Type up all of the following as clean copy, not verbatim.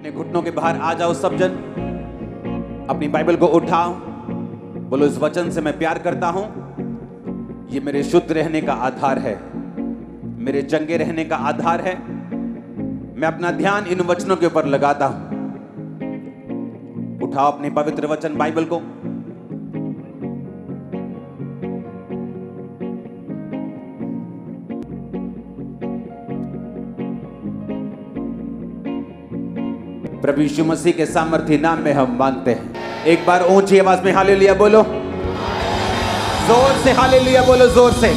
अपने घुटनों के बाहर आ जाओ सब जन। अपनी बाइबल को उठाओ, बोलो इस वचन से मैं प्यार करता हूं। ये मेरे शुद्ध रहने का आधार है, मेरे चंगे रहने का आधार है। मैं अपना ध्यान इन वचनों के ऊपर लगाता हूं। उठाओ अपने पवित्र वचन बाइबल को। प्रभु यीशु मसीह के सामर्थ्य नाम में हम मांगते हैं। एक बार ऊंची आवाज में हालेलुया बोलो, जोर से हालेलुया बोलो, जोर से।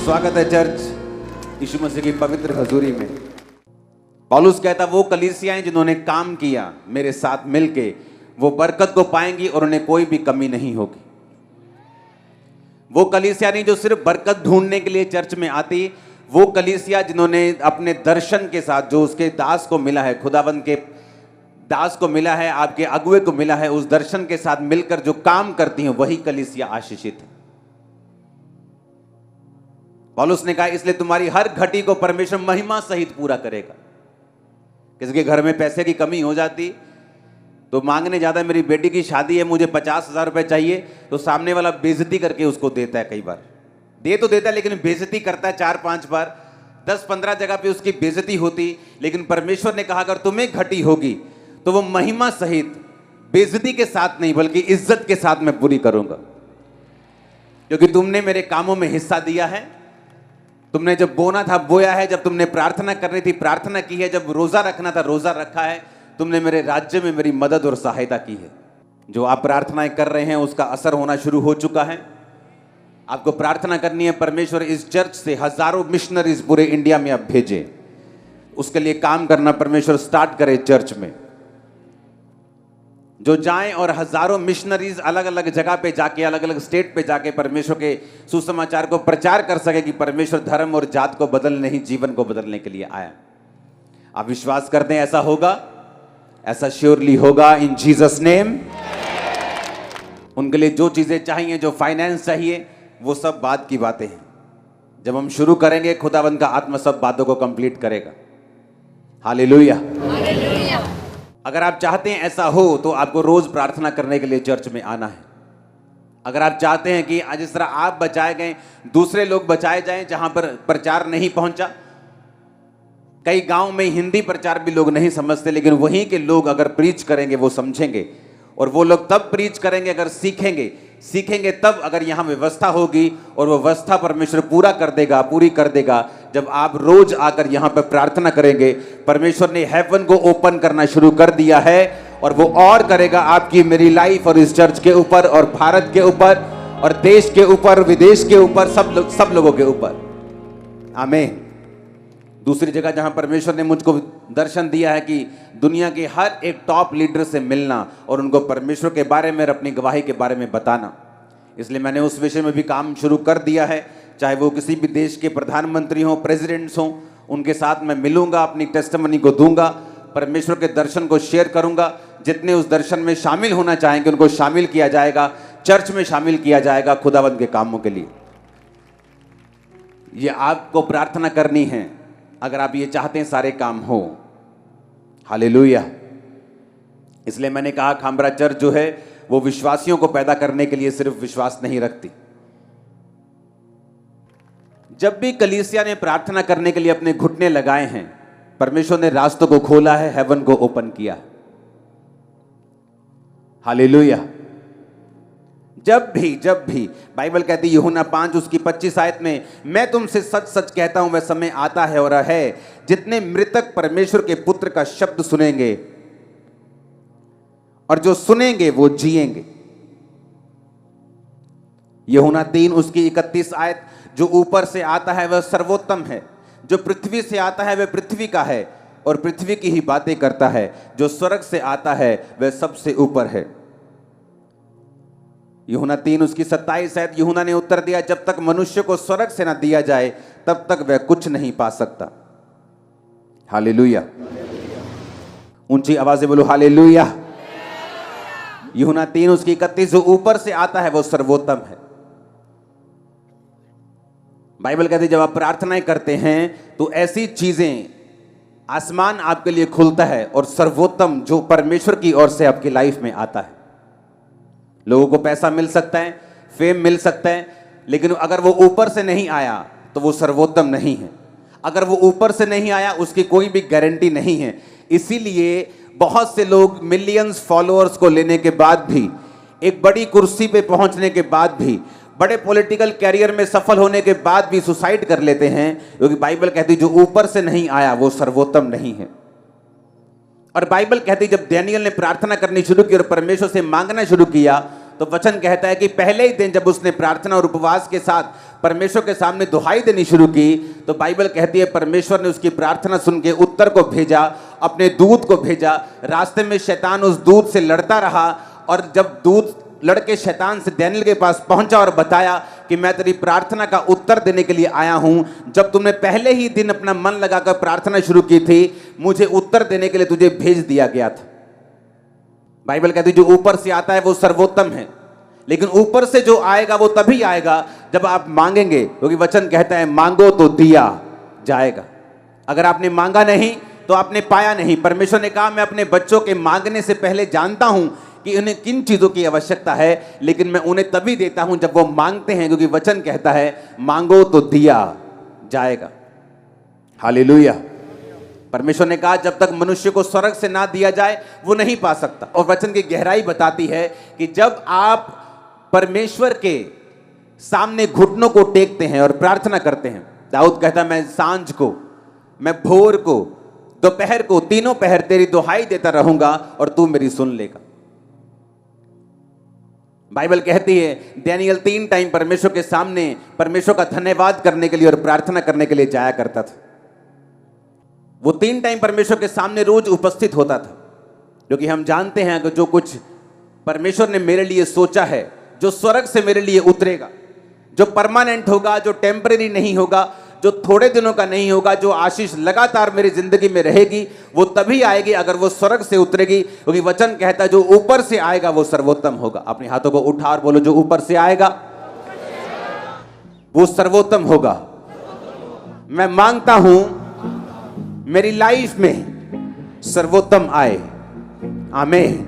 स्वागत है चर्च यीशु मसीह की पवित्र हजूरी में। पौलुस कहता वो कलीसियाएं जिन्होंने काम किया मेरे साथ मिलके, वो बरकत को पाएंगी और उन्हें कोई भी कमी नहीं होगी। वो कलीसिया नहीं जो सिर्फ बरकत ढूंढने के लिए चर्च में आती, वो कलीसिया जिन्होंने अपने दर्शन के साथ, जो उसके दास को मिला है, खुदावंद के दास को मिला है, आपके अगुए को मिला है, उस दर्शन के साथ मिलकर जो काम करती हैं, वही कलीसिया आशीषित है। पौलुस ने कहा इसलिए तुम्हारी हर घटी को परमेश्वर महिमा सहित पूरा करेगा। किसी के घर में पैसे की कमी हो जाती तो मांगने जाता है, मेरी बेटी की शादी है, मुझे 50,000 रुपए चाहिए, तो सामने वाला बेइज्जती करके उसको देता है। कई बार दे तो देता है लेकिन बेइज्जती करता है 4-5 बार, 10-15 जगह पे उसकी बेइज्जती होती। लेकिन परमेश्वर ने कहा अगर तुम्हें घटी होगी तो वो महिमा सहित, बेइज्जती के साथ नहीं बल्कि इज्जत के साथ मैं पूरी करूंगा, क्योंकि तुमने मेरे कामों में हिस्सा दिया है। तुमने जब बोना था बोया है, जब तुमने प्रार्थना करनी थी प्रार्थना की है, जब रोजा रखना था रोजा रखा है। तुमने मेरे राज्य में मेरी मदद और सहायता की है। जो आप प्रार्थनाएं कर रहे हैं उसका असर होना शुरू हो चुका है। आपको प्रार्थना करनी है परमेश्वर इस चर्च से हजारों मिशनरीज पूरे इंडिया में आप भेजे। उसके लिए काम करना परमेश्वर स्टार्ट करे चर्च में, जो जाएं और हजारों मिशनरीज अलग अलग जगह पे जाके, अलग अलग स्टेट पे जाके परमेश्वर के सुसमाचार को प्रचार कर सके कि परमेश्वर धर्म और जात को बदलने नहीं, जीवन को बदलने के लिए आया। आप विश्वास करते हैं ऐसा होगा? ऐसा श्योरली होगा इन जीसस नेम। उनके लिए जो चीजें चाहिए, जो फाइनेंस चाहिए, वो सब बात की बातें हैं। जब हम शुरू करेंगे खुदावंद का आत्मा सब बातों को कंप्लीट करेगा। हालेलुया। अगर आप चाहते हैं ऐसा हो तो आपको रोज प्रार्थना करने के लिए चर्च में आना है। अगर आप चाहते हैं कि जिस तरह आप बचाए गए दूसरे लोग बचाए जाएं, जहां पर प्रचार नहीं पहुंचा, कई गांव में हिंदी प्रचार भी लोग नहीं समझते, लेकिन वहीं के लोग अगर प्रीच करेंगे वो समझेंगे, और वो लोग तब प्रीच करेंगे अगर सीखेंगे तब, अगर यहाँ व्यवस्था होगी, और वो व्यवस्था परमेश्वर पूरी कर देगा जब आप रोज आकर यहाँ पर प्रार्थना करेंगे। परमेश्वर ने हेवन को ओपन करना शुरू कर दिया है, और वो और करेगा आपकी मेरी लाइफ और इस चर्च के ऊपर, और भारत के ऊपर, और देश के ऊपर, विदेश के ऊपर, सब लोगों के ऊपर। आमीन। दूसरी जगह जहां परमेश्वर ने मुझको दर्शन दिया है कि दुनिया के हर एक टॉप लीडर से मिलना और उनको परमेश्वर के बारे में, अपनी गवाही के बारे में बताना, इसलिए मैंने उस विषय में भी काम शुरू कर दिया है। चाहे वो किसी भी देश के प्रधानमंत्री हों, प्रेसिडेंट्स हों, उनके साथ मैं मिलूंगा, अपनी टेस्टिमनी को दूंगा, परमेश्वर के दर्शन को शेयर करूंगा। जितने उस दर्शन में शामिल होना चाहेंगे उनको शामिल किया जाएगा, चर्च में शामिल किया जाएगा खुदावंद के कामों के लिए। ये आपको प्रार्थना करनी है अगर आप ये चाहते हैं सारे काम हो। हालेलुया। इसलिए मैंने कहा खामरा चर्च जो है वो विश्वासियों को पैदा करने के लिए सिर्फ विश्वास नहीं रखती। जब भी कलीसिया ने प्रार्थना करने के लिए अपने घुटने लगाए हैं, परमेश्वर ने रास्तों को खोला है, हेवन को ओपन किया। हालेलुया। जब भी बाइबल कहती है यूहन्ना 5 उसकी 25 आयत में, मैं तुमसे सच सच कहता हूं वह समय आता है और है जितने मृतक परमेश्वर के पुत्र का शब्द सुनेंगे, और जो सुनेंगे वो जिएंगे। यूहन्ना 3 उसकी 31 आयत, जो ऊपर से आता है वह सर्वोत्तम है, जो पृथ्वी से आता है वह पृथ्वी का है और पृथ्वी की ही बातें करता है, जो स्वर्ग से आता है वह सबसे ऊपर है। यूहन्ना 3 उसकी 27 आयत, यूहन्ना ने उत्तर दिया, जब तक मनुष्य को स्वर्ग से ना दिया जाए तब तक वह कुछ नहीं पा सकता। हालेलुया। ऊंची आवाज से बोलो हालेलुया। यूहन्ना 3 उसकी 31, जो ऊपर से आता है वो सर्वोत्तम है। बाइबल कहती है जब आप प्रार्थनाएं करते हैं तो ऐसी चीजें आसमान आपके लिए खुलता है और सर्वोत्तम जो परमेश्वर की ओर से आपकी लाइफ में आता है। लोगों को पैसा मिल सकता है, फेम मिल सकता है, लेकिन अगर वो ऊपर से नहीं आया तो वो सर्वोत्तम नहीं है। अगर वो ऊपर से नहीं आया उसकी कोई भी गारंटी नहीं है। इसीलिए बहुत से लोग मिलियंस फॉलोअर्स को लेने के बाद भी, एक बड़ी कुर्सी पे पहुंचने के बाद भी, बड़े पॉलिटिकल कैरियर में सफल होने के बाद भी सुसाइड कर लेते हैं, क्योंकि बाइबल कहती है जो ऊपर से नहीं आया वो सर्वोत्तम नहीं है। और बाइबल कहती है जब डैनियल ने प्रार्थना करनी शुरू की और परमेश्वर से मांगना शुरू किया, तो वचन कहता है कि पहले ही दिन जब उसने प्रार्थना और उपवास के साथ परमेश्वर के सामने दुहाई देनी शुरू की, तो बाइबल कहती है परमेश्वर ने उसकी प्रार्थना सुन के उत्तर को भेजा, अपने दूत को भेजा। रास्ते में शैतान उस दूत से लड़ता रहा, और जब दूत लड़के शैतान से डैनियल के पास पहुंचा और बताया कि मैं तेरी प्रार्थना का उत्तर देने के लिए आया हूं, जब तुमने पहले ही दिन अपना मन लगाकर प्रार्थना शुरू की थी, मुझे उत्तर देने के लिए तुझे भेज दिया गया था। बाइबल कहती है जो ऊपर से आता है वो सर्वोत्तम है, लेकिन ऊपर से जो आएगा वो तभी आएगा जब आप मांगेंगे, क्योंकि वचन कहता है मांगो तो दिया जाएगा। अगर आपने मांगा नहीं तो आपने पाया नहीं। परमेश्वर ने कहा मैं अपने बच्चों के मांगने से पहले जानता हूं कि उन्हें किन चीजों की आवश्यकता है, लेकिन मैं उन्हें तभी देता हूं जब वो मांगते हैं, क्योंकि वचन कहता है मांगो तो दिया जाएगा। हालेलुया। परमेश्वर ने कहा जब तक मनुष्य को स्वर्ग से ना दिया जाए वो नहीं पा सकता। और वचन की गहराई बताती है कि जब आप परमेश्वर के सामने घुटनों को टेकते हैं और प्रार्थना करते हैं, दाऊद कहता मैं सांझ को, मैं भोर को, दोपहर को, तीनों पहर तेरी दुहाई देता रहूंगा और तू मेरी सुन लेगा। बाइबल कहती है डैनियल 3 टाइम परमेश्वर के सामने परमेश्वर का धन्यवाद करने के लिए और प्रार्थना करने के लिए जाया करता था। वो 3 टाइम परमेश्वर के सामने रोज उपस्थित होता था, क्योंकि हम जानते हैं कि जो कुछ परमेश्वर ने मेरे लिए सोचा है, जो स्वर्ग से मेरे लिए उतरेगा, जो परमानेंट होगा, जो टेम्परेरी नहीं होगा, जो थोड़े दिनों का नहीं होगा, जो आशीष लगातार मेरी जिंदगी में रहेगी, वो तभी आएगी अगर वो स्वर्ग से उतरेगी। क्योंकि वचन कहता है जो ऊपर से आएगा वो सर्वोत्तम होगा। अपने हाथों को उठा और बोलो जो ऊपर से आएगा वो सर्वोत्तम होगा। मैं मांगता हूं मेरी लाइफ में सर्वोत्तम आए। आमीन।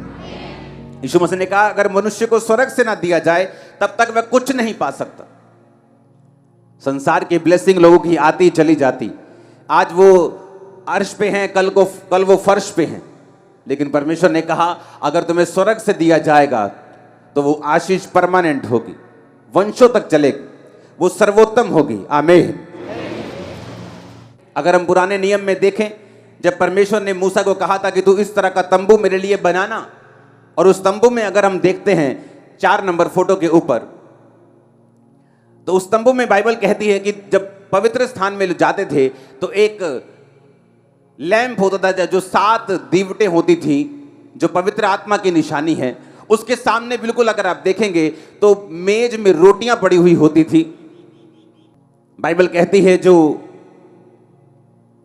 यीशु मसीह ने कहा अगर मनुष्य को स्वर्ग से ना दिया जाए तब तक वह कुछ नहीं पा सकता। संसार की ब्लेसिंग लोगों की आती चली जाती, आज वो अर्श पे हैं, कल वो फर्श पे हैं, लेकिन परमेश्वर ने कहा अगर तुम्हें स्वर्ग से दिया जाएगा तो वो आशीष परमानेंट होगी, वंशों तक चलेगी, वो सर्वोत्तम होगी। आमीन। अगर हम पुराने नियम में देखें, जब परमेश्वर ने मूसा को कहा था कि तू इस तरह का तंबू मेरे लिए बनाना, और उस तंबू में अगर हम देखते हैं 4 नंबर फोटो के ऊपर, तो उस तंबू में बाइबल कहती है कि जब पवित्र स्थान में जाते थे तो एक लैंप होता था जो 7 दीवटें होती थी, जो पवित्र आत्मा की निशानी है। उसके सामने बिल्कुल अगर आप देखेंगे तो मेज में रोटियां पड़ी हुई होती थी। बाइबल कहती है जो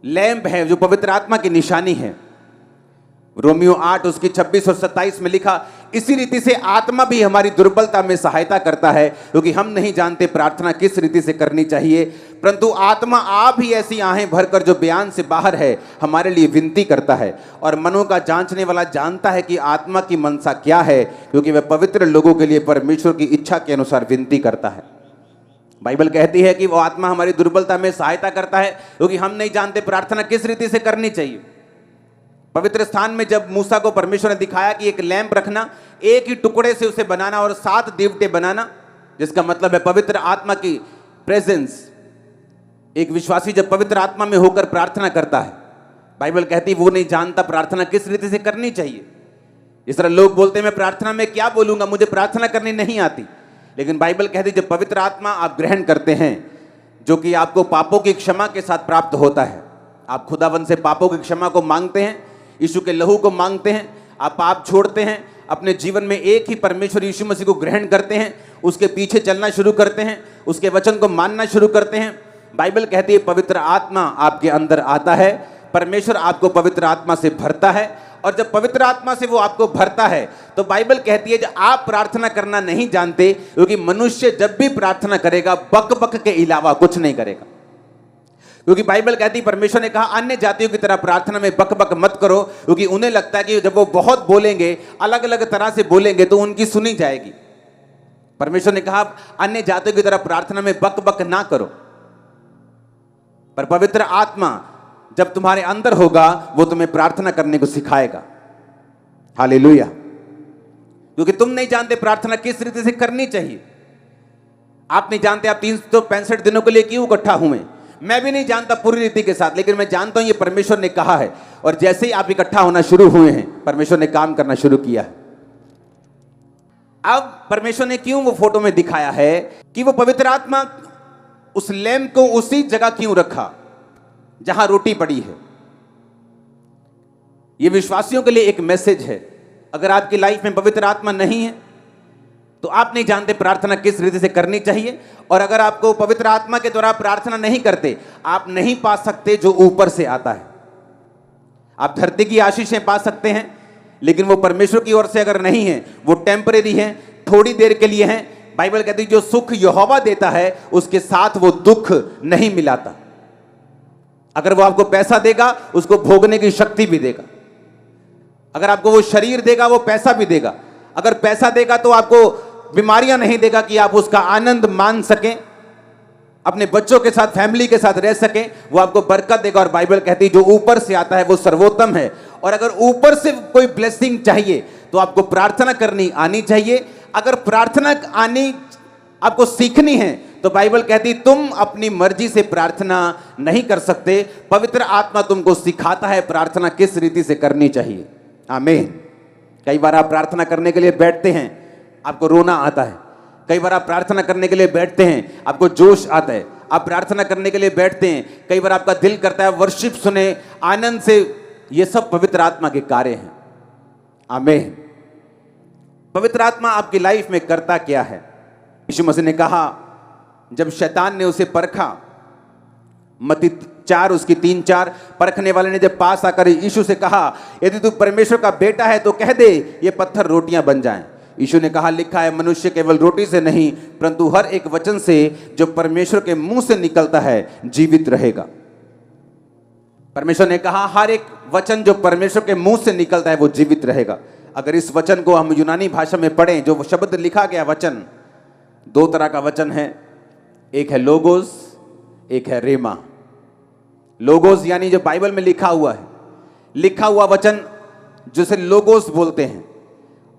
लैंप है, जो पवित्र आत्मा की निशानी है, रोमियो 8 उसकी 26 और 27 में लिखा इसी रीति से आत्मा भी हमारी दुर्बलता में सहायता करता है, क्योंकि हम नहीं जानते प्रार्थना किस रीति से करनी चाहिए, परंतु आत्मा आप ही ऐसी आहें भरकर जो बयान से बाहर है हमारे लिए विनती करता है। और मनों का जांचने वाला जानता है कि आत्मा की मनसा क्या है, क्योंकि वह पवित्र लोगों के लिए परमेश्वर की इच्छा के अनुसार विनती करता है। बाइबल कहती है कि वो आत्मा हमारी दुर्बलता में सहायता करता है, क्योंकि हम नहीं जानते प्रार्थना किस रीति से करनी चाहिए। पवित्र स्थान में जब मूसा को परमेश्वर ने दिखाया कि एक लैंप रखना, एक ही टुकड़े से उसे बनाना और 7 दीवटें बनाना, जिसका मतलब है पवित्र आत्मा की प्रेजेंस। एक विश्वासी जब पवित्र आत्मा में होकर प्रार्थना करता है, बाइबल कहती है वो नहीं जानता प्रार्थना किस रीति से करनी चाहिए। इस तरह लोग बोलते हैं मैं प्रार्थना में क्या बोलूंगा, मुझे प्रार्थना करनी नहीं आती, लेकिन बाइबल कहती है जब पवित्र आत्मा आप ग्रहण करते हैं, जो कि आपको पापों की क्षमा के साथ प्राप्त होता है, आप खुदावन से पापों की क्षमा को मांगते हैं, यीशु के लहू को मांगते हैं, आप पाप छोड़ते हैं, अपने जीवन में एक ही परमेश्वर यीशु मसीह को ग्रहण करते हैं, उसके पीछे चलना शुरू करते हैं, उसके वचन को मानना शुरू करते हैं। बाइबल कहती है पवित्र आत्मा आपके अंदर आता है, परमेश्वर आपको पवित्र आत्मा से भरता है, और जब पवित्र आत्मा से वो आपको भरता है तो बाइबल कहती है जब आप प्रार्थना करना नहीं जानते, क्योंकि मनुष्य जब भी प्रार्थना करेगा बक बक के अलावा कुछ नहीं करेगा। क्योंकि बाइबल कहती, परमेश्वर ने कहा अन्य जातियों की तरह प्रार्थना में बक बक मत करो, क्योंकि उन्हें लगता है कि जब वो बहुत बोलेंगे, अलग अलग तरह से बोलेंगे तो उनकी सुनी जाएगी। परमेश्वर ने कहा अन्य जातियों की तरह प्रार्थना में बक बक ना करो, पर पवित्र आत्मा जब तुम्हारे अंदर होगा वो तुम्हें प्रार्थना करने को सिखाएगा। हालेलुया। क्योंकि तुम नहीं जानते प्रार्थना किस रीति से करनी चाहिए। आप नहीं जानते आप 365 दिनों के लिए क्यों इकट्ठा हुए। मैं भी नहीं जानता पूरी रीति के साथ, लेकिन मैं जानता हूं ये परमेश्वर ने कहा है, और जैसे ही आप इकट्ठा होना शुरू हुए हैं परमेश्वर ने काम करना शुरू किया है। अब परमेश्वर ने क्यों वो फोटो में दिखाया है कि वो पवित्र आत्मा उस लैंप को उसी जगह क्यों रखा जहां रोटी पड़ी है। ये विश्वासियों के लिए एक मैसेज है। अगर आपकी लाइफ में पवित्र आत्मा नहीं है तो आप नहीं जानते प्रार्थना किस रीति से करनी चाहिए, और अगर आपको पवित्र आत्मा के द्वारा प्रार्थना नहीं करते, आप नहीं पा सकते जो ऊपर से आता है। आप धरती की आशीषें पा सकते हैं, लेकिन वो परमेश्वर की ओर से अगर नहीं है, वो टेम्परेरी है, थोड़ी देर के लिए है। बाइबल कहती है जो सुख यहोवा देता है उसके साथ वो दुख नहीं मिलाता। अगर वो आपको पैसा देगा, उसको भोगने की शक्ति भी देगा। अगर आपको वो शरीर देगा, वो पैसा भी देगा। अगर पैसा देगा तो आपको बीमारियां नहीं देगा कि आप उसका आनंद मान सकें, अपने बच्चों के साथ, फैमिली के साथ रह सकें। वो आपको बरकत देगा। और बाइबल कहती है जो ऊपर से आता है वो सर्वोत्तम है। और अगर ऊपर से कोई ब्लेसिंग चाहिए तो आपको प्रार्थना करनी आनी चाहिए। अगर प्रार्थना आनी आपको सीखनी है तो बाइबल कहती तुम अपनी मर्जी से प्रार्थना नहीं कर सकते, पवित्र आत्मा तुमको सिखाता है प्रार्थना किस रीति से करनी चाहिए। आमीन। कई बार आप प्रार्थना करने के लिए बैठते हैं, आपको रोना आता है। कई बार आप प्रार्थना करने के लिए बैठते हैं, आपको जोश आता है। आप प्रार्थना करने के लिए बैठते हैं, कई बार आपका दिल करता है वर्शिप सुने, आनंद से। ये सब पवित्र आत्मा के कार्य हैं। आमीन। पवित्र आत्मा आपकी लाइफ में करता क्या है? यीशु मसीह ने कहा जब शैतान ने उसे परखा, मत्ती 4 उसकी 3-4, परखने वाले ने जब पास आकर यीशु से कहा यदि तू परमेश्वर का बेटा है तो कह दे ये पत्थर रोटियां बन जाएं। यीशु ने कहा लिखा है मनुष्य केवल रोटी से नहीं परंतु हर एक वचन से जो परमेश्वर के मुंह से निकलता है जीवित रहेगा। परमेश्वर ने कहा हर एक वचन जो परमेश्वर के मुंह से निकलता है वो जीवित रहेगा। अगर इस वचन को हम यूनानी भाषा में पढ़ें, जो शब्द लिखा गया वचन, 2 तरह का वचन है, एक है लोगोस, एक है रेमा। लोगोस यानी जो बाइबल में लिखा हुआ है, लिखा हुआ वचन जिसे लोगोस बोलते हैं,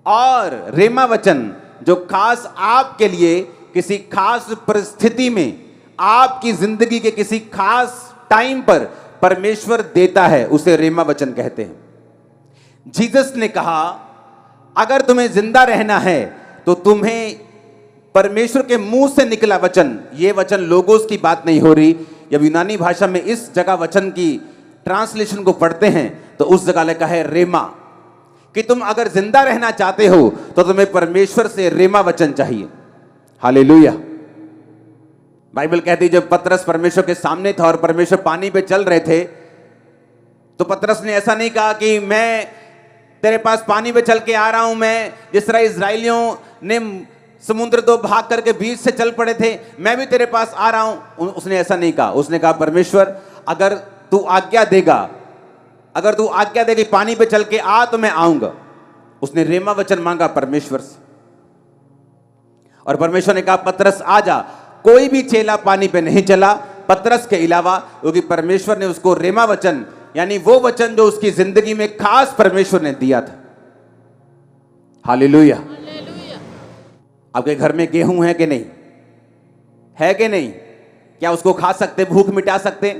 और रेमा वचन जो खास आपके लिए किसी खास परिस्थिति में, आपकी जिंदगी के किसी खास टाइम पर परमेश्वर देता है, उसे रेमा वचन कहते हैं। जीसस ने कहा अगर तुम्हें जिंदा रहना है तो तुम्हें परमेश्वर के मुंह से निकला वचन, ये वचन लोगोस की बात नहीं हो रही। जब यूनानी भाषा में इस जगह वचन की ट्रांसलेशन को पढ़ते हैं तो उस जगह लिखा है रेमा, कि तुम अगर जिंदा रहना चाहते हो तो तुम्हें परमेश्वर से रेमा वचन चाहिए। हालेलुया। बाइबल कहती है जब पतरस परमेश्वर के सामने था और परमेश्वर पानी पे चल रहे थे तो पतरस ने ऐसा नहीं कहा कि मैं तेरे पास पानी पे चल के आ रहा हूं, मैं जिस तरह इजराइलियों ने समुद्र 2 भाग करके बीच से चल पड़े थे मैं भी तेरे पास आ रहा हूं। उसने ऐसा नहीं कहा। उसने कहा परमेश्वर अगर तू आज्ञा देगा, अगर तू आज्ञा देगी पानी पे चल के आ तो मैं आऊंगा। उसने रेमा वचन मांगा परमेश्वर से, और परमेश्वर ने कहा पतरस आ जा। कोई भी चेला पानी पे नहीं चला पतरस के अलावा, क्योंकि परमेश्वर ने उसको रेमा वचन यानी वो वचन जो उसकी जिंदगी में खास परमेश्वर ने दिया था। हालेलुया। आपके घर में गेहूं है कि नहीं? है कि नहीं? क्या उसको खा सकते, भूख मिटा सकते?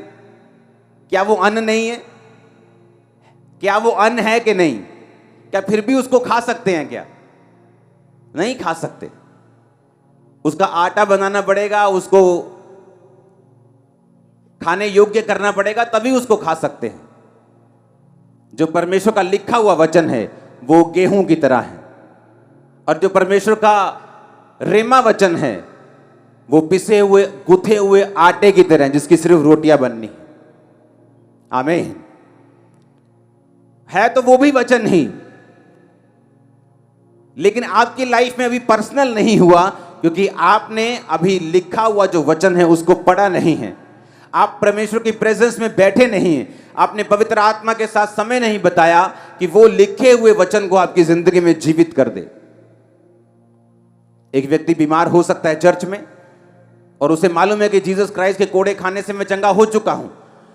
क्या वो अन्न नहीं है? क्या वो अन्न है कि नहीं? क्या फिर भी उसको खा सकते हैं? क्या नहीं खा सकते। उसका आटा बनाना पड़ेगा, उसको खाने योग्य करना पड़ेगा, तभी उसको खा सकते हैं। जो परमेश्वर का लिखा हुआ वचन है वो गेहूं की तरह है, और जो परमेश्वर का रेमा वचन है वो पिसे हुए गुथे हुए आटे की तरह जिसकी सिर्फ रोटियां बननी। आमीन। है तो वो भी वचन ही, लेकिन आपकी लाइफ में अभी पर्सनल नहीं हुआ क्योंकि आपने अभी लिखा हुआ जो वचन है उसको पढ़ा नहीं है। आप परमेश्वर की प्रेजेंस में बैठे नहीं हैं, आपने पवित्र आत्मा के साथ समय नहीं बताया कि वो लिखे हुए वचन को आपकी जिंदगी में जीवित कर दे। एक व्यक्ति बीमार हो सकता है चर्च में, और उसे मालूम है कि जीसस क्राइस्ट के कोड़े खाने से मैं चंगा हो चुका हूं,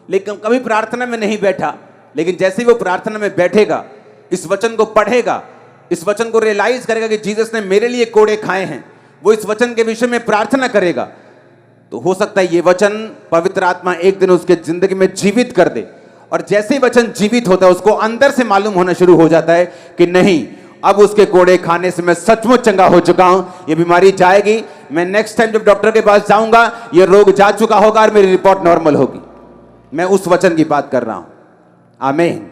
लेकिन कभी प्रार्थना में नहीं बैठा। लेकिन जैसे ही वो प्रार्थना में बैठेगा, इस वचन को पढ़ेगा, इस वचन को रियलाइज करेगा कि जीसस ने मेरे लिए कोड़े खाए हैं, वो इस वचन के विषय में प्रार्थना करेगा, तो हो सकता है ये वचन पवित्र आत्मा एक दिन उसके जिंदगी में जीवित कर दे। और जैसे ही वचन जीवित होता है, उसको अंदर से मालूम होना शुरू हो जाता है कि नहीं, अब उसके कोड़े खाने से मैं सचमुच चंगा हो चुका हूं, ये बीमारी जाएगी, मैं नेक्स्ट टाइम जब डॉक्टर के पास जाऊंगा ये रोग जा चुका होगा और मेरी रिपोर्ट नॉर्मल होगी। मैं उस वचन की बात कर रहा हूं। आमीन।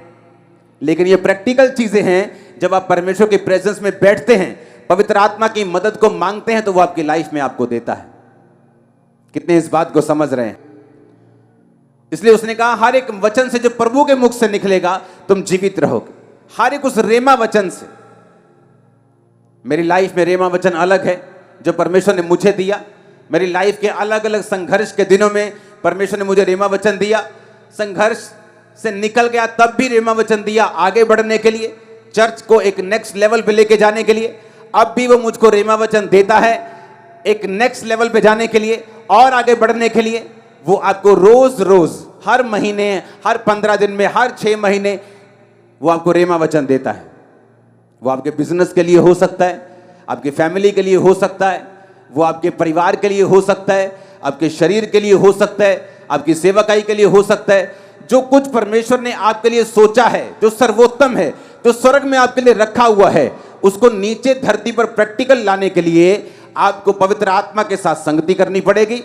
लेकिन ये प्रैक्टिकल चीजें हैं। जब आप परमेश्वर की प्रेजेंस में बैठते हैं, पवित्र आत्मा की मदद को मांगते हैं, तो वो आपकी लाइफ में आपको देता है। कितने इस बात को समझ रहे हैं? इसलिए उसने कहा हर एक वचन से जो प्रभु के मुख से निकलेगा तुम जीवित रहोगे। हर एक उस रेमा वचन से। मेरी लाइफ में रेमा वचन अलग है जो परमेश्वर ने मुझे दिया। मेरी लाइफ के अलग अलग संघर्ष के दिनों में परमेश्वर ने मुझे रेमा वचन दिया। संघर्ष से निकल गया तब भी रेमा वचन दिया, आगे बढ़ने के लिए, चर्च को एक नेक्स्ट लेवल पे लेके जाने के लिए। अब भी वो मुझको रेमा वचन देता है एक नेक्स्ट लेवल पे जाने के लिए और आगे बढ़ने के लिए। वो आपको रोज रोज, हर महीने, हर 15 दिन में, हर 6 महीने वो आपको रेमा वचन देता है। वो आपके बिजनेस के लिए हो सकता है, आपकी फैमिली के लिए हो सकता है, वो आपके परिवार के लिए हो सकता है, आपके शरीर के लिए हो सकता है, आपकी सेवकाई के लिए हो सकता है। जो कुछ परमेश्वर ने आपके लिए सोचा है, जो सर्वोत्तम है, जो स्वर्ग में आपके लिए रखा हुआ है, उसको नीचे धरती पर प्रैक्टिकल लाने के लिए आपको पवित्र आत्मा के साथ संगति करनी पड़ेगी।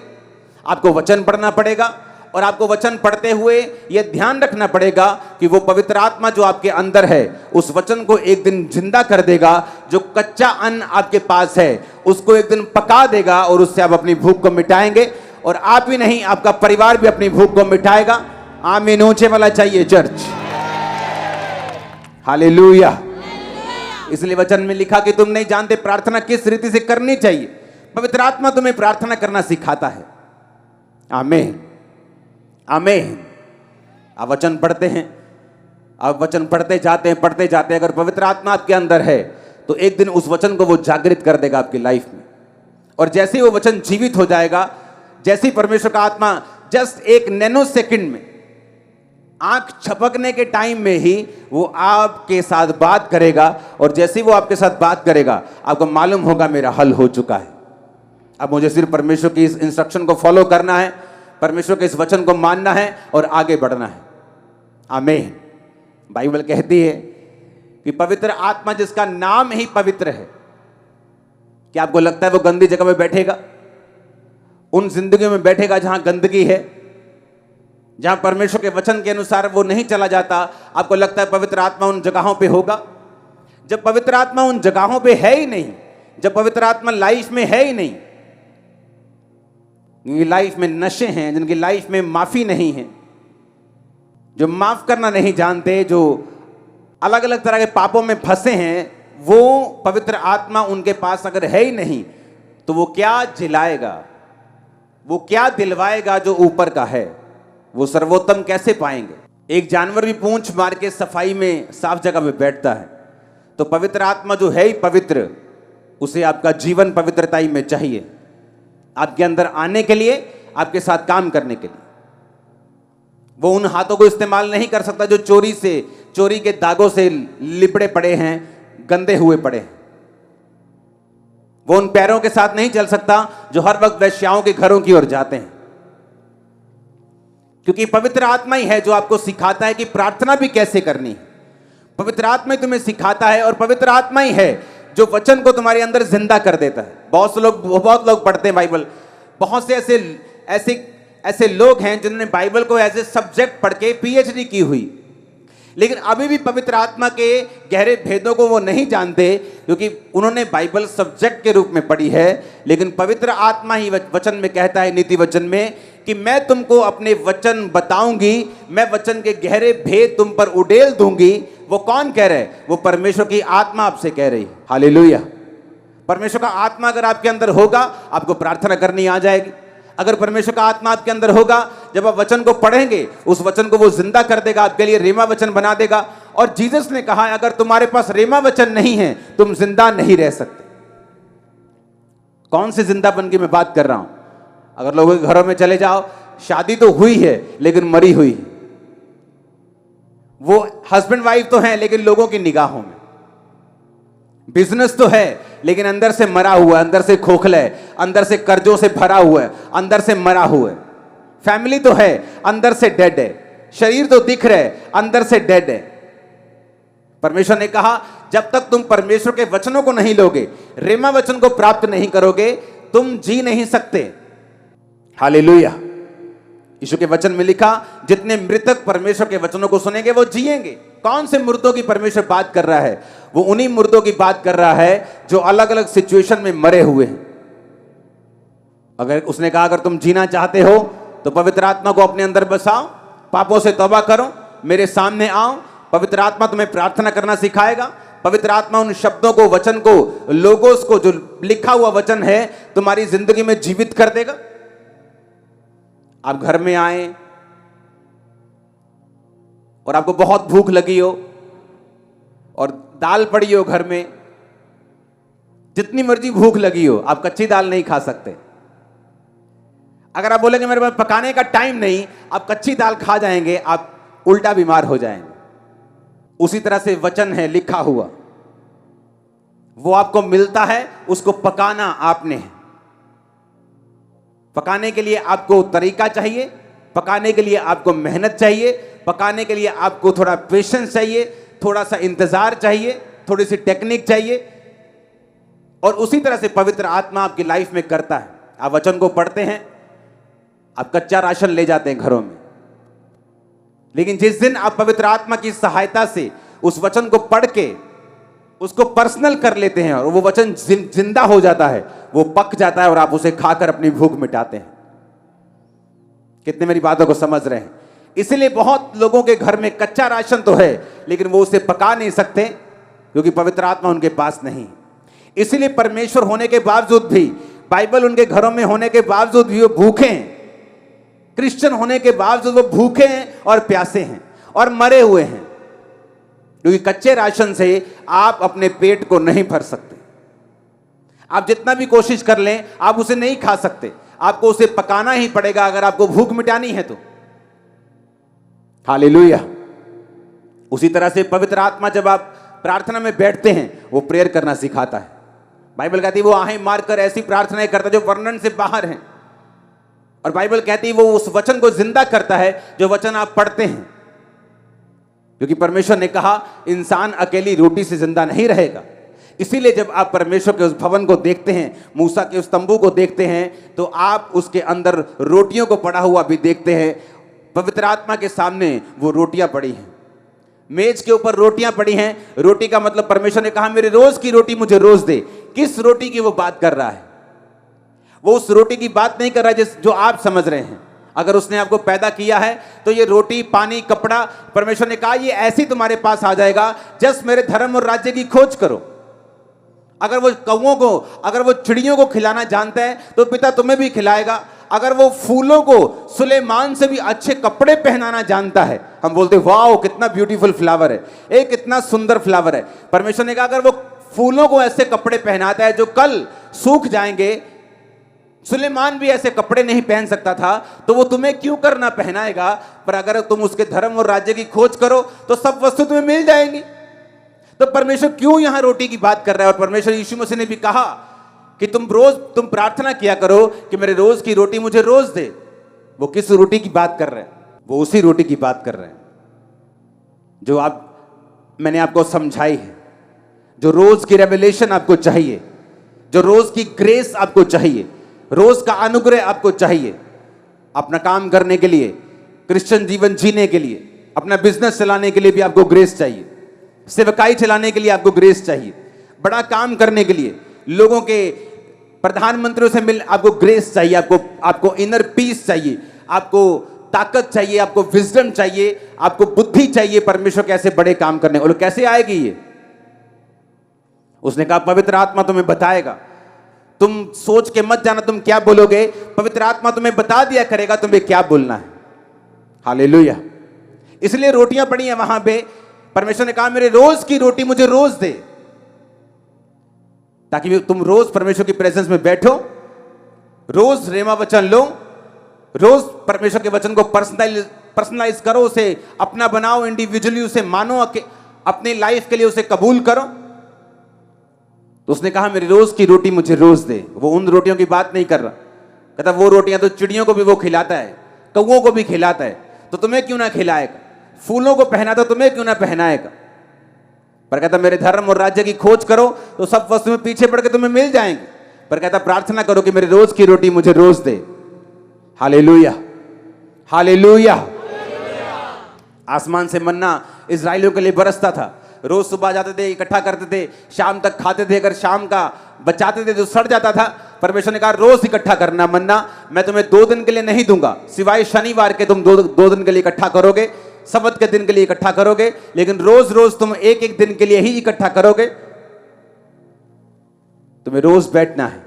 आपको वचन पढ़ना पड़ेगा और आपको वचन पढ़ते हुए यह ध्यान रखना पड़ेगा कि वो पवित्र आत्मा जो आपके अंदर है उस वचन को एक दिन जिंदा कर देगा। जो कच्चा अन्न आपके पास है उसको एक दिन पका देगा और उससे आप अपनी भूख को मिटाएंगे। और आप ही नहीं, आपका परिवार भी अपनी भूख को मिटाएगा। आमीन ऊंचे वाला चाहिए चर्च। हालेलुया। इसलिए वचन में लिखा कि तुम नहीं जानते प्रार्थना किस रीति से करनी चाहिए। पवित्र आत्मा तुम्हें प्रार्थना करना सिखाता है। आमीन आमीन। आप वचन पढ़ते हैं, आप वचन पढ़ते जाते हैं। अगर पवित्र आत्मा आपके अंदर है तो एक दिन उस वचन को वो जागृत कर देगा आपकी लाइफ में। और जैसे ही वो वचन जीवित हो जाएगा, जैसे ही परमेश्वर का आत्मा जस्ट एक नैनो सेकंड में, आंख झपकने के टाइम में ही वो आपके साथ बात करेगा। और जैसे ही वो आपके साथ बात करेगा आपको मालूम होगा मेरा हल हो चुका है। अब मुझे सिर्फ परमेश्वर की इस इंस्ट्रक्शन को फॉलो करना है, परमेश्वर के इस वचन को मानना है और आगे बढ़ना है। आमीन। बाइबल कहती है कि पवित्र आत्मा जिसका नाम ही पवित्र है, क्या आपको लगता है वो गंदी जगह में बैठेगा? उन जिंदगियों में बैठेगा जहां गंदगी है, जहां परमेश्वर के वचन के अनुसार वो नहीं चला जाता? आपको लगता है पवित्र आत्मा उन जगहों पे होगा? जब पवित्र आत्मा उन जगहों पे है ही नहीं, जब पवित्र आत्मा लाइफ में है ही नहीं, जिनकी लाइफ में नशे हैं, जिनकी लाइफ में माफी नहीं है, जो माफ करना नहीं जानते, जो अलग अलग तरह के पापों में फंसे हैं, वो पवित्र आत्मा उनके पास अगर है ही नहीं तो वो क्या जिलाएगा, वो क्या दिलवाएगा जो ऊपर का है? वो सर्वोत्तम कैसे पाएंगे? एक जानवर भी पूंछ मार के सफाई में साफ जगह में बैठता है, तो पवित्र आत्मा जो है ही पवित्र, उसे आपका जीवन पवित्रताई में चाहिए, आपके अंदर आने के लिए, आपके साथ काम करने के लिए। वो उन हाथों को इस्तेमाल नहीं कर सकता जो चोरी के दागों से लिपड़े पड़े हैं, गंदे हुए पड़े हैं। वो उन पैरों के साथ नहीं चल सकता जो हर वक्त वेश्याओं के घरों की ओर जाते हैं। क्योंकि पवित्र आत्मा ही है जो आपको सिखाता है कि प्रार्थना भी कैसे करनी है। पवित्र आत्मा ही तुम्हें सिखाता है और पवित्र आत्मा ही है जो वचन को तुम्हारे अंदर जिंदा कर देता है। बहुत लोग पढ़ते हैं बाइबल। बहुत से ऐसे लोग हैं जिन्होंने बाइबल को एज ए सब्जेक्ट पढ़ के पीएचडी की हुई, लेकिन अभी भी पवित्र आत्मा के गहरे भेदों को वो नहीं जानते, क्योंकि उन्होंने बाइबल सब्जेक्ट के रूप में पढ़ी है। लेकिन पवित्र आत्मा ही वचन में कहता है, नीति वचन में, कि मैं तुमको अपने वचन बताऊंगी, मैं वचन के गहरे भेद तुम पर उड़ेल दूंगी। वो कौन कह रहा है? वो परमेश्वर की आत्मा आपसे कह रही है। हालेलुया। परमेश्वर का आत्मा अगर आपके अंदर होगा, आपको प्रार्थना करनी आ जाएगी, अगर परमेश्वर का आत्मा आपके अंदर होगा, जब आप वचन को पढ़ेंगे, उस वचन को वो जिंदा कर देगा, आपके लिए रेमा वचन बना देगा। और जीसस ने कहा अगर तुम्हारे पास रेमा वचन नहीं है, तुम जिंदा नहीं रह सकते। कौन से जिंदापन की मैं बात कर रहा हूं? अगर लोगों के घरों में चले जाओ, शादी तो हुई है लेकिन मरी हुई है। वो हस्बैंड वाइफ तो हैं लेकिन लोगों की निगाहों में। बिजनेस तो है लेकिन अंदर से मरा हुआ है, अंदर से खोखला है, अंदर से कर्जों से भरा हुआ है, अंदर से मरा हुआ है। फैमिली तो है, अंदर से डेड है। शरीर तो दिख रहा है, अंदर से डेड है। परमेश्वर ने कहा जब तक तुम परमेश्वर के वचनों को नहीं लोगे, रेमा वचन को प्राप्त नहीं करोगे, तुम जी नहीं सकते। हालेलुया। यीशु के वचन में लिखा जितने मृतक परमेश्वर के वचनों को सुनेंगे वो जिएंगे। कौन से मुर्दों की परमेश्वर बात कर रहा है? वो उन्हीं मुर्दों की बात कर रहा है जो अलग अलग सिचुएशन में मरे हुए हैं। अगर उसने कहा अगर तुम जीना चाहते हो तो पवित्र आत्मा को अपने अंदर बसाओ, पापों से तौबा करो, मेरे सामने आओ। पवित्र आत्मा तुम्हें प्रार्थना करना सिखाएगा। पवित्र आत्मा उन शब्दों को, वचन को, लोगोस को, जो लिखा हुआ वचन है, तुम्हारी जिंदगी में जीवित कर देगा। आप घर में आए और आपको बहुत भूख लगी हो और दाल पड़ी हो घर में, जितनी मर्जी भूख लगी हो, आप कच्ची दाल नहीं खा सकते। अगर आप बोलेंगे मेरे पास पकाने का टाइम नहीं, आप कच्ची दाल खा जाएंगे, आप उल्टा बीमार हो जाएंगे। उसी तरह से वचन है लिखा हुआ, वो आपको मिलता है, उसको पकाना आपने है। पकाने के लिए आपको तरीका चाहिए, पकाने के लिए आपको मेहनत चाहिए, पकाने के लिए आपको थोड़ा पेशेंस चाहिए, थोड़ा सा इंतजार चाहिए, थोड़ी सी टेक्निक चाहिए। और उसी तरह से पवित्र आत्मा आपकी लाइफ में करता है। आप वचन को पढ़ते हैं, आप कच्चा राशन ले जाते हैं घरों में, लेकिन जिस दिन आप पवित्र आत्मा की सहायता से उस वचन को पढ़ के उसको पर्सनल कर लेते हैं और वो वचन जिंदा हो जाता है, वो पक जाता है और आप उसे खाकर अपनी भूख मिटाते हैं। कितने मेरी बातों को समझ रहे हैं? इसलिए बहुत लोगों के घर में कच्चा राशन तो है लेकिन वो उसे पका नहीं सकते क्योंकि पवित्र आत्मा उनके पास नहीं। इसलिए परमेश्वर होने के बावजूद भी, बाइबल उनके घरों में होने के बावजूद भी वो भूखे हैं। क्रिश्चियन होने के बावजूद वो भूखे हैं और प्यासे हैं और मरे हुए हैं, क्योंकि कच्चे राशन से आप अपने पेट को नहीं भर सकते। आप जितना भी कोशिश कर लें, आप उसे नहीं खा सकते। आपको उसे पकाना ही पड़ेगा अगर आपको भूख मिटानी है तो। हालेलुया। उसी तरह से पवित्र आत्मा जब आप प्रार्थना में बैठते हैं, वो प्रेयर करना सिखाता है। बाइबल कहती है वो आहें मारकर ऐसी प्रार्थनाएं करता है जो वर्णन से बाहर हैं। और बाइबल कहती है वो उस वचन को जिंदा करता है जो वचन आप पढ़ते हैं, क्योंकि परमेश्वर ने कहा इंसान अकेली रोटी से जिंदा नहीं रहेगा। इसीलिए जब आप परमेश्वर के उस भवन को देखते हैं, मूसा के उस तंबू को देखते हैं, तो आप उसके अंदर रोटियों को पड़ा हुआ भी देखते हैं। पवित्र आत्मा के सामने वो रोटियां पड़ी हैं, मेज के ऊपर रोटियां पड़ी हैं। रोटी का मतलब परमेश्वर ने कहा मेरे रोज की रोटी मुझे रोज दे। किस रोटी की वो बात कर रहा है? वो उस रोटी की बात नहीं कर रहा है जो आप समझ रहे हैं। अगर उसने आपको पैदा किया है तो ये रोटी, पानी, कपड़ा, परमेश्वर ने कहा ये ऐसी तुम्हारे पास आ जाएगा, जस्ट मेरे धर्म और राज्य की खोज करो। अगर वो कौओं को, अगर वो चिड़ियों को खिलाना जानता है तो पिता तुम्हें भी खिलाएगा। अगर वो फूलों को सुलेमान से भी अच्छे कपड़े पहनाना जानता है, हम बोलते वाह कितना ब्यूटीफुल फ्लावर है, एक कितना सुंदर फ्लावर है। परमेश्वर ने कहा अगर वो फूलों को ऐसे कपड़े पहनाता है जो कल सूख जाएंगे, सुलेमान भी ऐसे कपड़े नहीं पहन सकता था, तो वो तुम्हें क्यों करना पहनाएगा? पर अगर तुम उसके धर्म और राज्य की खोज करो तो सब वस्तु तुम्हें मिल जाएंगी। तो परमेश्वर क्यों यहां रोटी की बात कर रहा है? और परमेश्वर यीशु मसीह ने भी कहा कि तुम प्रार्थना किया करो कि मेरे रोज की रोटी मुझे रोज दे। वो किस रोटी की बात कर रहे हैं? वो उसी रोटी की बात कर रहे हैं जो मैंने आपको समझाई है, जो रोज की रेवलेशन आपको चाहिए, जो रोज की ग्रेस आपको चाहिए, रोज का अनुग्रह आपको चाहिए अपना काम करने के लिए, क्रिश्चियन जीवन जीने के लिए, अपना बिजनेस चलाने के लिए भी आपको ग्रेस चाहिए, सेवकाई चलाने के लिए आपको ग्रेस चाहिए, बड़ा काम करने के लिए, लोगों के प्रधानमंत्रियों से मिल आपको ग्रेस चाहिए, आपको इनर पीस चाहिए, आपको ताकत चाहिए, आपको विजडम चाहिए, आपको बुद्धि चाहिए परमेश्वर कैसे बड़े काम करने। और कैसे आएगी ये? उसने कहा पवित्र आत्मा तुम्हें बताएगा। तुम सोच के मत जाना तुम क्या बोलोगे, पवित्र आत्मा तुम्हें बता दिया करेगा तुम्हें क्या बोलना है। हालेलुया। इसलिए रोटियां पड़ी हैं वहां पे, परमेश्वर ने कहा मेरे रोज की रोटी मुझे रोज दे, ताकि तुम रोज परमेश्वर की प्रेजेंस में बैठो, रोज रेमा वचन लो, रोज परमेश्वर के वचन को पर्सनलाइज करो, उसे अपना बनाओ, इंडिविजुअली उसे मानो, अपनी लाइफ के लिए उसे कबूल करो। तो उसने कहा मेरी रोज की रोटी मुझे रोज दे। वो उन रोटियों की बात नहीं कर रहा, कहता वो रोटियां तो चिड़ियों को भी वो खिलाता है, कौओं को भी खिलाता है, तो तुम्हें क्यों ना खिलाएगा? फूलों को पहनाता तुम्हें क्यों ना पहनाएगा? पर कहता मेरे धर्म और राज्य की खोज करो तो सब वस्तु में पीछे पड़ के तुम्हें मिल जाएंगे। पर कहता प्रार्थना करो कि मेरी रोज की रोटी मुझे रोज दे। Hallelujah, hallelujah. आसमान से मन्ना इजराइलियों के लिए बरसता था, रोज सुबह जाते थे, इकट्ठा करते थे, शाम तक खाते थे। अगर शाम का बचाते थे जो सड़ जाता था, परमेश्वर ने कहा रोज इकट्ठा करना मन्ना, मैं तुम्हें 2 दिन के लिए नहीं दूंगा, सिवाय शनिवार के तुम 2 दिन के लिए इकट्ठा करोगे, सब्त के दिन के लिए इकट्ठा करोगे, लेकिन रोज रोज तुम एक दिन के लिए ही इकट्ठा करोगे। तुम्हें रोज बैठना है।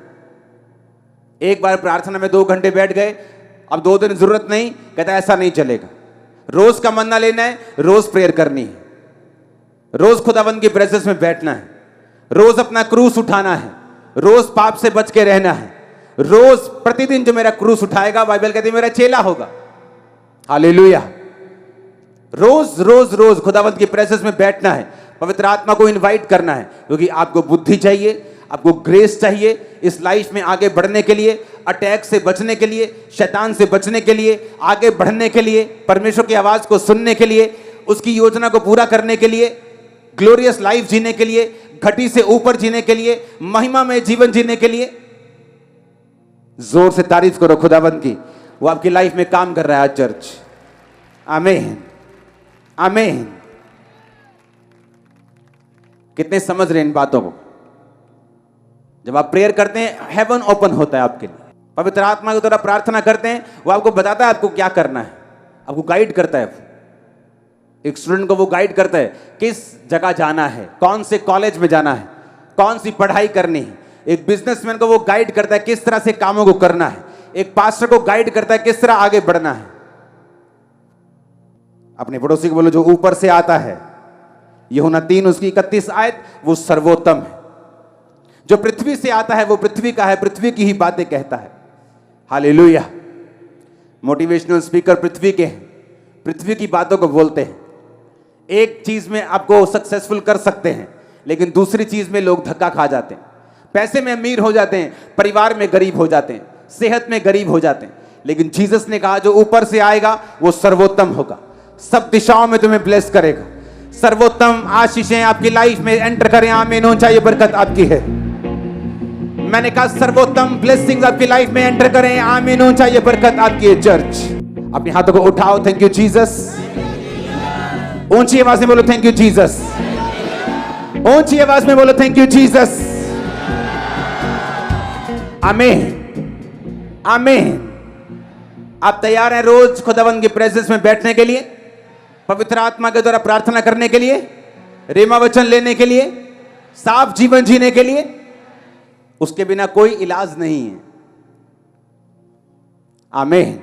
एक बार प्रार्थना में 2 घंटे बैठ गए, अब 2 दिन जरूरत नहीं, कहता ऐसा नहीं चलेगा। रोज का मन्ना लेना है, रोज प्रेयर करनी है, रोज खुदावंद की प्रेजेंस में बैठना है, रोज अपना क्रूस उठाना है, रोज पाप से बच के रहना है, रोज प्रतिदिन जो मेरा क्रूस उठाएगा, बाइबल कहती है मेरा चेला होगा। हालेलुया। रोज रोज रोज खुदावंद की प्रेजेंस में बैठना है, पवित्र आत्मा को इनवाइट करना है, क्योंकि आपको बुद्धि चाहिए, आपको ग्रेस चाहिए इस लाइफ में आगे बढ़ने के लिए, अटैक से बचने के लिए, शैतान से बचने के लिए, आगे बढ़ने के लिए, परमेश्वर की आवाज को सुनने के लिए, उसकी योजना को पूरा करने के लिए, ग्लोरियस लाइफ जीने के लिए, घटी से ऊपर जीने के लिए, महिमा में जीवन जीने के लिए। जोर से तारीफ करो खुदावंद की, वो आपकी लाइफ में काम कर रहा है चर्च। आमीन, आमीन। कितने समझ रहे हैं इन बातों को? जब आप प्रेयर करते हैं, हेवन ओपन होता है आपके लिए। पवित्र आत्मा की तरह प्रार्थना करते हैं, वो आपको बताता है आपको क्या करना है, आपको गाइड करता है। एक स्टूडेंट को वो गाइड करता है किस जगह जाना है, कौन से कॉलेज में जाना है, कौन सी पढ़ाई करनी है। एक बिजनेसमैन को वो गाइड करता है किस तरह से कामों को करना है। एक पास्टर को गाइड करता है किस तरह आगे बढ़ना है। अपने पड़ोसी को बोलो जो ऊपर से आता है, यूहन्ना 3 उसकी 31 आयत, वो सर्वोत्तम है। जो पृथ्वी से आता है वो पृथ्वी का है, पृथ्वी की ही बातें कहता है। हालेलुया। मोटिवेशनल स्पीकर पृथ्वी के हैं, पृथ्वी की बातों को बोलते हैं। एक चीज में आपको सक्सेसफुल कर सकते हैं, लेकिन दूसरी चीज में लोग धक्का खा जाते हैं। पैसे में अमीर हो जाते हैं, परिवार में गरीब हो जाते हैं, सेहत में गरीब हो जाते हैं। लेकिन जीसस ने कहा जो ऊपर से आएगा वो सर्वोत्तम होगा, सब दिशाओं में तुम्हें ब्लेस करेगा। सर्वोत्तम आशीषें आपकी लाइफ में एंटर करें। आमीन। ऊंचाई ये बरकत आपकी है। मैंने कहा सर्वोत्तम ब्लेसिंग्स आपकी लाइफ में एंटर करें। आमीन। ऊंचाई ये बरकत आपकी है। चर्च अपने हाथों को उठाओ। Thank you Jesus. ऊंची आवाज में बोलो थैंक यू जीसस। ऊंची आवाज में बोलो थैंक यू जीसस। आमीन, आमीन। आप तैयार हैं रोज खुदावंद की प्रेजेंस में बैठने के लिए, पवित्र आत्मा के द्वारा प्रार्थना करने के लिए, रेमा वचन लेने के लिए, साफ जीवन जीने के लिए? उसके बिना कोई इलाज नहीं है। आमीन।